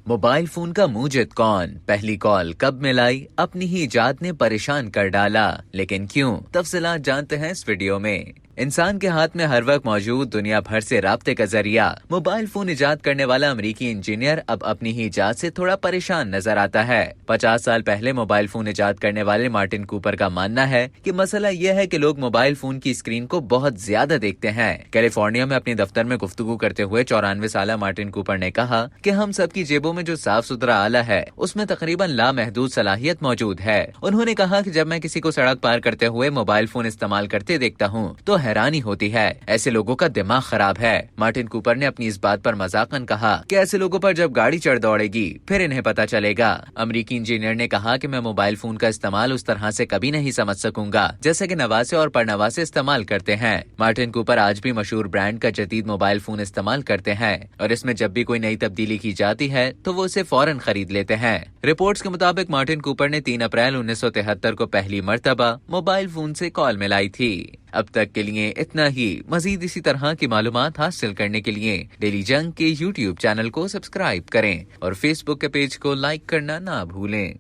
Mobile phone کا موجد کون؟ پہلی کال کب ملائی؟ اپنی ہی ایجاد نے پریشان کر ڈالا، لیکن کیوں؟ تفصیلات جانتے ہیں اس ویڈیو میں۔ انسان کے ہاتھ میں ہر وقت موجود دنیا بھر سے رابطے کا ذریعہ موبائل فون ایجاد کرنے والا امریکی انجینئر اب اپنی ہی ایجاد سے تھوڑا پریشان نظر آتا ہے۔ 50 سال پہلے موبائل فون ایجاد کرنے والے مارٹن کوپر کا ماننا ہے کہ مسئلہ یہ ہے کہ لوگ موبائل فون کی اسکرین کو بہت زیادہ دیکھتے ہیں۔ کیلیفورنیا میں اپنے دفتر میں گفتگو کرتے ہوئے 94 سالہ مارٹن کوپر نے کہا کہ ہم سب کی جیبوں میں جو صاف ستھرا آلہ ہے اس میں تقریباً لامحدود صلاحیت موجود ہے۔ انہوں نے کہا کہ جب میں کسی کو سڑک پار کرتے ہوئے موبائل فون استعمال کرتے دیکھتا ہوں تو حیرانی ہوتی ہے، ایسے لوگوں کا دماغ خراب ہے۔ مارٹن کوپر نے اپنی اس بات پر مذاقاً کہا کہ ایسے لوگوں پر جب گاڑی چڑھ دوڑے گی پھر انہیں پتا چلے گا۔ امریکی انجینئر نے کہا کہ میں موبائل فون کا استعمال اس طرح سے کبھی نہیں سمجھ سکوں گا جیسے کہ نواسے اور پرنواسے استعمال کرتے ہیں۔ مارٹن کوپر آج بھی مشہور برانڈ کا جدید موبائل فون استعمال کرتے ہیں اور اس میں جب بھی کوئی نئی تبدیلی کی جاتی ہے تو وہ اسے فوراً خرید لیتے ہیں۔ رپورٹس کے مطابق مارٹن کوپر نے 3 اپریل 1973 کو پہلی مرتبہ موبائل فون سے کال ملائی تھی۔ اب تک کے لیے اتنا ہی۔ مزید اسی طرح کی معلومات حاصل کرنے کے لیے ڈیلی جنگ کے YouTube چینل کو سبسکرائب کریں اور فیس بک کے پیج کو لائک کرنا نہ بھولیں۔